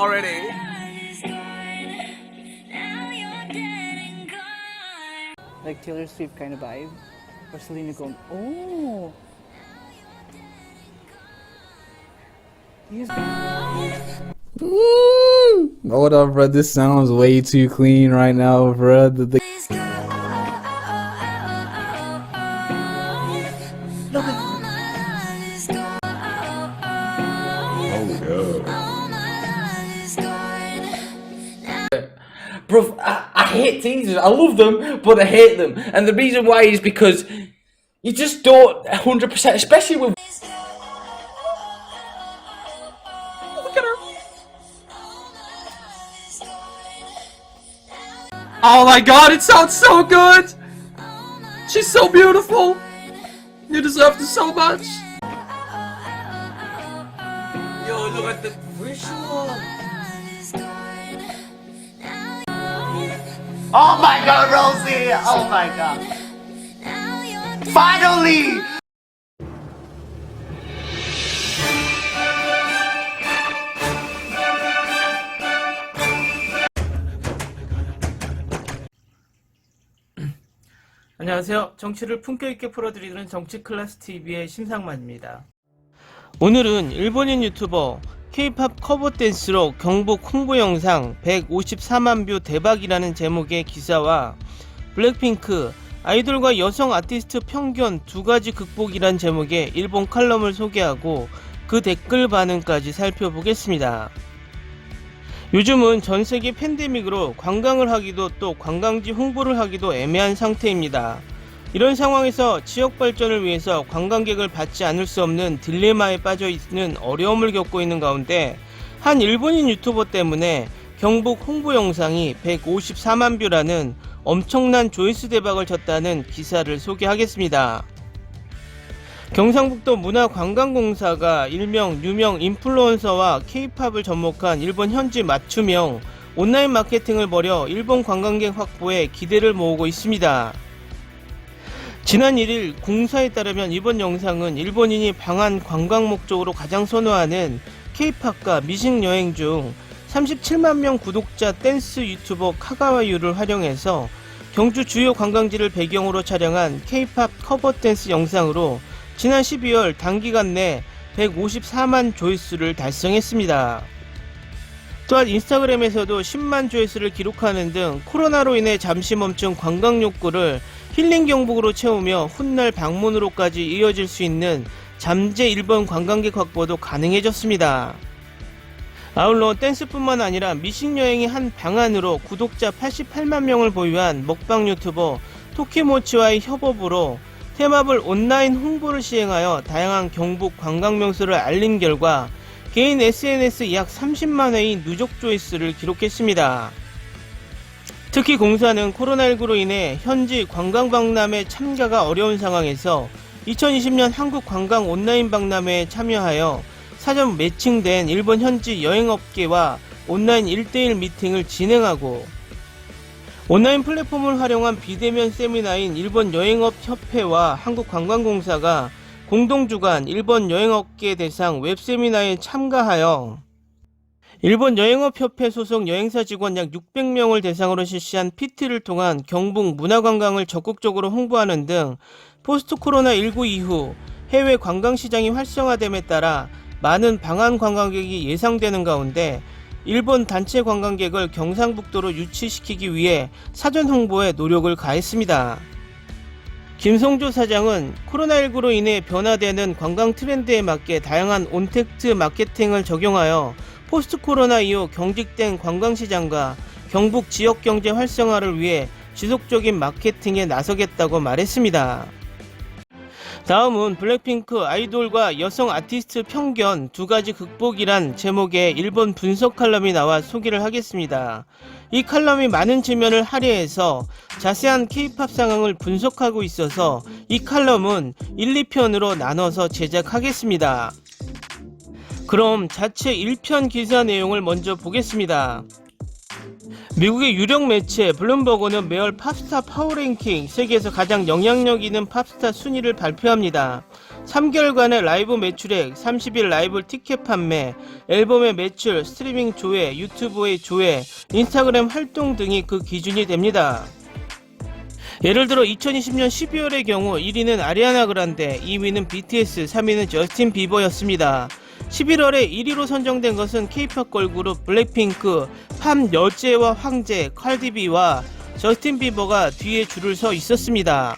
already. Like Taylor Swift kind of vibe. Or Selena Gomez. Oh! He has Hold up, bro. This sounds way too clean right now, bro. Bro, I hate teasers. I love them, but I hate them. And the reason why is because you just don't 100%, especially with. Look at her. Oh my god, it sounds so good! She's so beautiful! You deserve this so much! Yo, look at the visual. Oh my god, Rosie! Oh my god. Finally! 안녕하세요. 정치를 품격 있게 풀어드리는 정치 클래스 TV의 심상만입니다. 오늘은 일본인 유튜버 K-팝 커버 댄스로 경북 홍보 영상 154만 뷰 대박이라는 제목의 기사와 블랙핑크 아이돌과 여성 아티스트 편견 두 가지 극복이란 제목의 일본 칼럼을 소개하고 그 댓글 반응까지 살펴보겠습니다. 요즘은 전세계 팬데믹으로 관광을 하기도 또 관광지 홍보를 하기도 애매한 상태입니다. 이런 상황에서 지역 발전을 위해서 관광객을 받지 않을 수 없는 딜레마에 빠져 있는 어려움을 겪고 있는 가운데 한 일본인 유튜버 때문에 경북 홍보 영상이 154만 뷰라는 엄청난 조회수 대박을 쳤다는 기사를 소개하겠습니다. 경상북도 문화관광공사가 일명 유명 인플루언서와 K-팝을 접목한 일본 현지 맞춤형 온라인 마케팅을 벌여 일본 관광객 확보에 기대를 모으고 있습니다. 지난 1일 공사에 따르면 이번 영상은 일본인이 방한 관광 목적으로 가장 선호하는 K-팝과 미식 여행 중 37만 명 구독자 댄스 유튜버 카가와유를 활용해서 경주 주요 관광지를 배경으로 촬영한 K-팝 커버 댄스 영상으로 지난 12월 단기간 내 154만 조회수를 달성했습니다. 또한 인스타그램에서도 10만 조회수를 기록하는 등 코로나로 인해 잠시 멈춘 관광 욕구를 힐링 경북으로 채우며 훗날 방문으로까지 이어질 수 있는 잠재 일본 관광객 확보도 가능해졌습니다. 아울러 댄스뿐만 아니라 미식 여행의 한 방안으로 구독자 88만 명을 보유한 먹방 유튜버 토키모치와의 협업으로 테마블 온라인 홍보를 시행하여 다양한 경북 관광 명소를 알린 결과 개인 SNS 약 30만 회의 누적 조회수를 기록했습니다. 특히 공사는 코로나19로 인해 현지 관광 박람회 참가가 어려운 상황에서 2020년 한국 관광 온라인 박람회에 참여하여 사전 매칭된 일본 현지 여행업계와 온라인 1대1 미팅을 진행하고 온라인 플랫폼을 활용한 비대면 세미나인 일본 여행업 협회와 한국관광공사가 공동 주관 일본 여행업계 대상 웹세미나에 참가하여 일본 여행업협회 소속 여행사 직원 약 600명을 대상으로 실시한 PT를 통한 경북 문화관광을 적극적으로 홍보하는 등 포스트 코로나19 이후 해외 관광시장이 활성화됨에 따라 많은 방한 관광객이 예상되는 가운데 일본 단체 관광객을 경상북도로 유치시키기 위해 사전 홍보에 노력을 가했습니다. 김성조 사장은 코로나19로 인해 변화되는 관광 트렌드에 맞게 다양한 온택트 마케팅을 적용하여 포스트 코로나 이후 경직된 관광시장과 경북 지역 경제 활성화를 위해 지속적인 마케팅에 나서겠다고 말했습니다. 다음은 블랙핑크 아이돌과 여성 아티스트 편견 두 가지 극복이란 제목의 일본 분석 칼럼이 나와 소개를 하겠습니다. 이 칼럼이 많은 측면을 할애해서 자세한 K-팝 상황을 분석하고 있어서 이 칼럼은 1, 2편으로 나눠서 제작하겠습니다. 그럼 자체 1편 기사 내용을 먼저 보겠습니다. 미국의 유력 매체 블룸버그는 매월 팝스타 파워랭킹 세계에서 가장 영향력 있는 팝스타 순위를 발표합니다. 3개월간의 라이브 매출액, 30일 라이브 티켓 판매, 앨범의 매출, 스트리밍 조회, 유튜브의 조회, 인스타그램 활동 등이 그 기준이 됩니다. 예를 들어 2020년 12월의 경우 1위는 아리아나 그란데, 2위는 BTS, 3위는 저스틴 비버였습니다. 11월에 1위로 선정된 것은 K-POP 걸그룹 블랙핑크, 팝 여제와 황제, 칼디비와 저스틴 비버가 뒤에 줄을 서 있었습니다.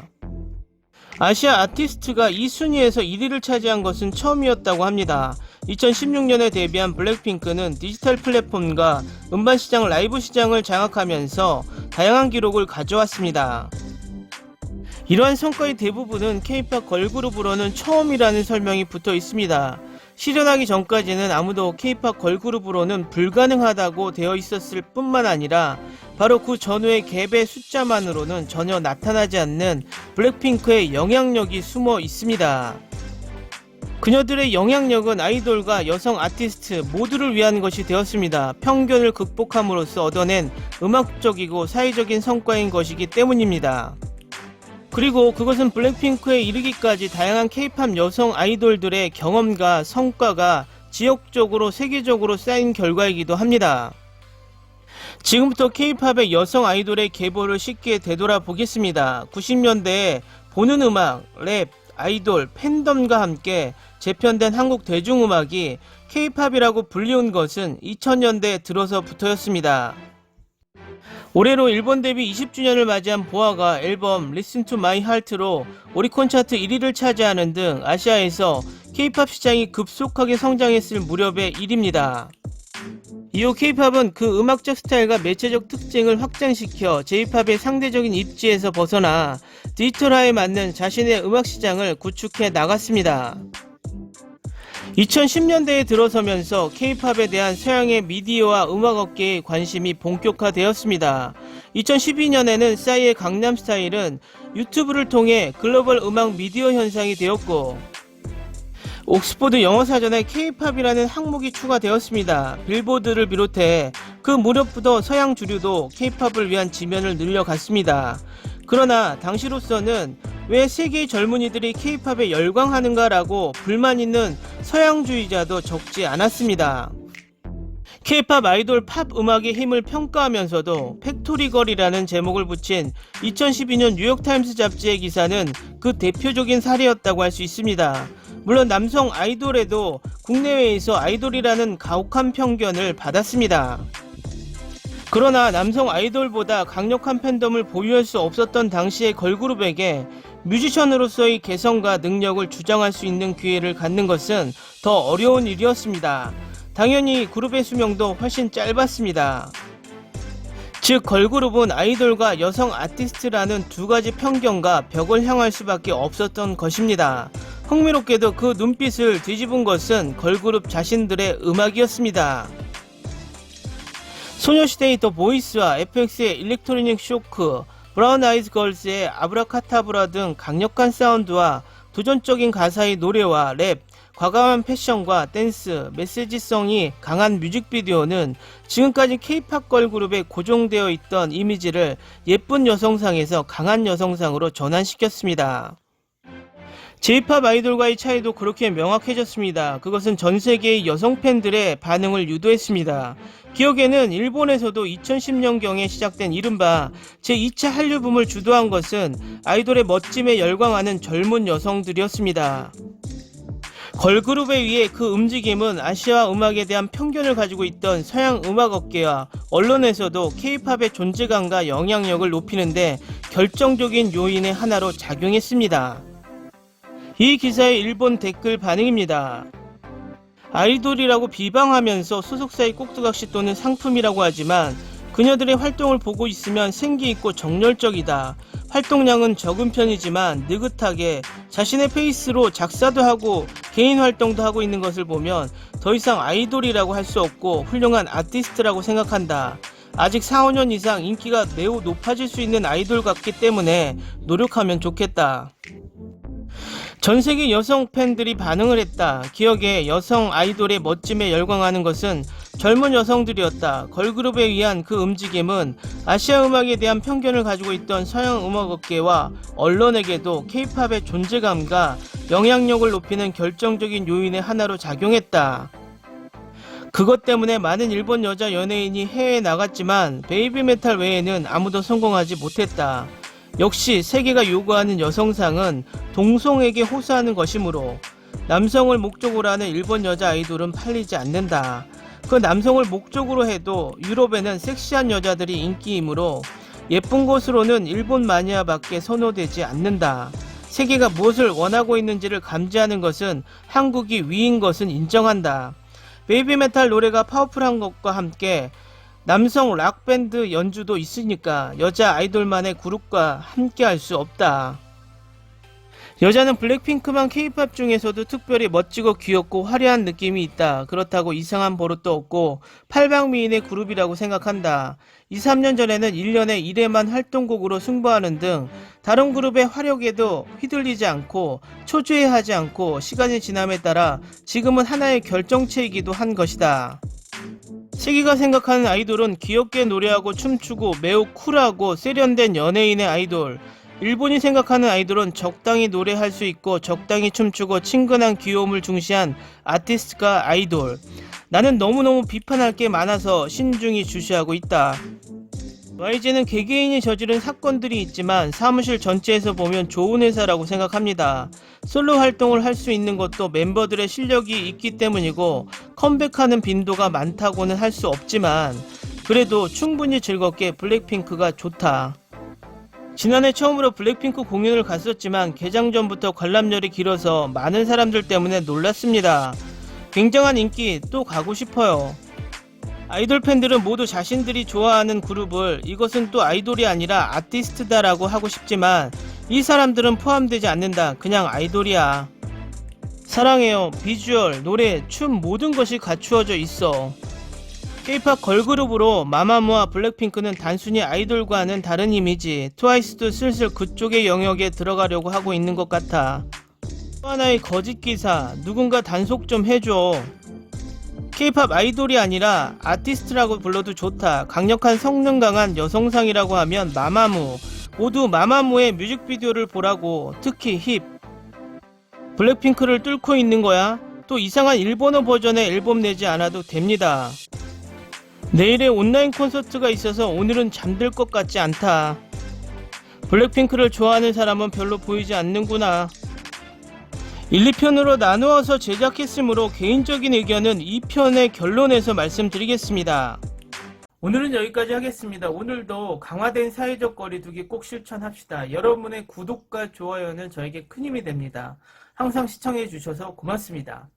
아시아 아티스트가 이 순위에서 1위를 차지한 것은 처음이었다고 합니다. 2016년에 데뷔한 블랙핑크는 디지털 플랫폼과 음반시장 라이브 시장을 장악하면서 다양한 기록을 가져왔습니다. 이러한 성과의 대부분은 K-POP 걸그룹으로는 처음이라는 설명이 붙어 있습니다. 실현하기 전까지는 아무도 K-POP 걸그룹으로는 불가능하다고 되어 있었을 뿐만 아니라 바로 그 전후의 갭의 숫자만으로는 전혀 나타나지 않는 블랙핑크의 영향력이 숨어 있습니다. 그녀들의 영향력은 아이돌과 여성 아티스트 모두를 위한 것이 되었습니다. 편견을 극복함으로써 얻어낸 음악적이고 사회적인 성과인 것이기 때문입니다. 그리고 그것은 블랙핑크에 이르기까지 다양한 K-POP 여성 아이돌들의 경험과 성과가 지역적으로 세계적으로 쌓인 결과이기도 합니다. 지금부터 K-POP의 여성 아이돌의 계보를 쉽게 되돌아보겠습니다. 90년대에 보는 음악, 랩, 아이돌, 팬덤과 함께 재편된 한국 대중음악이 K-POP이라고 불리운 것은 2000년대 들어서부터였습니다. 올해로 일본 데뷔 20주년을 맞이한 보아가 앨범 Listen to My Heart로 오리콘 차트 1위를 차지하는 등 아시아에서 K-POP 시장이 급속하게 성장했을 무렵의 일입니다. 이후 K-POP은 그 음악적 스타일과 매체적 특징을 확장시켜 J-POP의 상대적인 입지에서 벗어나 디지털화에 맞는 자신의 음악 시장을 구축해 나갔습니다. 2010년대에 들어서면서 K-POP에 대한 서양의 미디어와 음악업계의 관심이 본격화되었습니다. 2012년에는 싸이의 강남스타일은 유튜브를 통해 글로벌 음악 미디어 현상이 되었고, 옥스포드 영어사전에 K-POP이라는 항목이 추가되었습니다. 빌보드를 비롯해 그 무렵부터 서양 주류도 K-POP을 위한 지면을 늘려갔습니다. 그러나 당시로서는 왜 세계의 젊은이들이 K-POP에 열광하는가 라고 불만 있는 서양주의자도 적지 않았습니다. K-POP 아이돌 팝 음악의 힘을 평가하면서도 팩토리걸이라는 제목을 붙인 2012년 뉴욕타임스 잡지의 기사는 그 대표적인 사례였다고 할 수 있습니다. 물론 남성 아이돌에도 국내외에서 아이돌이라는 가혹한 편견을 받았습니다. 그러나 남성 아이돌보다 강력한 팬덤을 보유할 수 없었던 당시의 걸그룹에게 뮤지션으로서의 개성과 능력을 주장할 수 있는 기회를 갖는 것은 더 어려운 일이었습니다. 당연히 그룹의 수명도 훨씬 짧았습니다. 즉 걸그룹은 아이돌과 여성 아티스트라는 두 가지 편견과 벽을 향할 수밖에 없었던 것입니다. 흥미롭게도 그 눈빛을 뒤집은 것은 걸그룹 자신들의 음악이었습니다. 소녀시대의 더 보이스와 FX의 일렉트로닉 쇼크, 브라운 아이즈 걸스의 아브라카타브라 등 강력한 사운드와 도전적인 가사의 노래와 랩, 과감한 패션과 댄스, 메시지성이 강한 뮤직비디오는 지금까지 K-POP 걸그룹에 고정되어 있던 이미지를 예쁜 여성상에서 강한 여성상으로 전환시켰습니다. J-POP 아이돌과의 차이도 그렇게 명확해졌습니다. 그것은 전 세계의 여성 팬들의 반응을 유도했습니다. 기억에는 일본에서도 2010년경에 시작된 이른바 제2차 한류붐을 주도한 것은 아이돌의 멋짐에 열광하는 젊은 여성들이었습니다. 걸그룹에 의해 그 움직임은 아시아 음악에 대한 편견을 가지고 있던 서양 음악업계와 언론에서도 K-POP의 존재감과 영향력을 높이는데 결정적인 요인의 하나로 작용했습니다. 이 기사의 일본 댓글 반응입니다. 아이돌이라고 비방하면서 소속사의 꼭두각시 또는 상품이라고 하지만 그녀들의 활동을 보고 있으면 생기있고 정열적이다. 활동량은 적은 편이지만 느긋하게 자신의 페이스로 작사도 하고 개인 활동도 하고 있는 것을 보면 더 이상 아이돌이라고 할 수 없고 훌륭한 아티스트라고 생각한다. 아직 4, 5년 이상 인기가 매우 높아질 수 있는 아이돌 같기 때문에 노력하면 좋겠다. 전세계 여성 팬들이 반응을 했다. 기억에 여성 아이돌의 멋짐에 열광하는 것은 젊은 여성들이었다. 걸그룹에 의한 그 움직임은 아시아 음악에 대한 편견을 가지고 있던 서양 음악업계와 언론에게도 K-팝의 존재감과 영향력을 높이는 결정적인 요인의 하나로 작용했다. 그것 때문에 많은 일본 여자 연예인이 해외에 나갔지만 베이비메탈 외에는 아무도 성공하지 못했다. 역시 세계가 요구하는 여성상은 동성에게 호소하는 것이므로 남성을 목적으로 하는 일본 여자 아이돌은 팔리지 않는다. 그 남성을 목적으로 해도 유럽에는 섹시한 여자들이 인기이므로 예쁜 것으로는 일본 마니아밖에 선호되지 않는다. 세계가 무엇을 원하고 있는지를 감지하는 것은 한국이 위인 것은 인정한다. 베이비메탈 노래가 파워풀한 것과 함께 남성 락밴드 연주도 있으니까 여자 아이돌만의 그룹과 함께 할 수 없다. 여자는 블랙핑크만 K-팝 중에서도 특별히 멋지고 귀엽고 화려한 느낌이 있다. 그렇다고 이상한 버릇도 없고 팔방미인의 그룹이라고 생각한다. 2, 3년 전에는 1년에 1회만 활동곡으로 승부하는 등 다른 그룹의 화력에도 휘둘리지 않고 초조해하지 않고 시간이 지남에 따라 지금은 하나의 결정체이기도 한 것이다. 세계가 생각하는 아이돌은 귀엽게 노래하고 춤추고 매우 쿨하고 세련된 연예인의 아이돌, 일본이 생각하는 아이돌은 적당히 노래할 수 있고 적당히 춤추고 친근한 귀여움을 중시한 아티스트가 아이돌. 나는 너무너무 비판할 게 많아서 신중히 주시하고 있다. YG는 개개인이 저지른 사건들이 있지만 사무실 전체에서 보면 좋은 회사라고 생각합니다. 솔로 활동을 할 수 있는 것도 멤버들의 실력이 있기 때문이고 컴백하는 빈도가 많다고는 할 수 없지만 그래도 충분히 즐겁게 블랙핑크가 좋다. 지난해 처음으로 블랙핑크 공연을 갔었지만 개장 전부터 관람열이 길어서 많은 사람들 때문에 놀랐습니다. 굉장한 인기, 또 가고 싶어요. 아이돌 팬들은 모두 자신들이 좋아하는 그룹을 이것은 또 아이돌이 아니라 아티스트다라고 하고 싶지만 이 사람들은 포함되지 않는다. 그냥 아이돌이야. 사랑해요. 비주얼, 노래, 춤 모든 것이 갖추어져 있어. K-팝 걸그룹으로 마마무와 블랙핑크는 단순히 아이돌과는 다른 이미지. 트와이스도 슬슬 그쪽의 영역에 들어가려고 하고 있는 것 같아. 또 하나의 거짓 기사, 누군가 단속 좀 해줘. K-팝 아이돌이 아니라 아티스트라고 불러도 좋다. 강력한 성능 강한 여성상이라고 하면 마마무. 모두 마마무의 뮤직비디오를 보라고. 특히 힙. 블랙핑크를 뚫고 있는 거야? 또 이상한 일본어 버전의 앨범 내지 않아도 됩니다. 내일에 온라인 콘서트가 있어서 오늘은 잠들 것 같지 않다. 블랙핑크를 좋아하는 사람은 별로 보이지 않는구나. 1, 2편으로 나누어서 제작했으므로 개인적인 의견은 2편의 결론에서 말씀드리겠습니다. 오늘은 여기까지 하겠습니다. 오늘도 강화된 사회적 거리두기 꼭 실천합시다. 여러분의 구독과 좋아요는 저에게 큰 힘이 됩니다. 항상 시청해 주셔서 고맙습니다.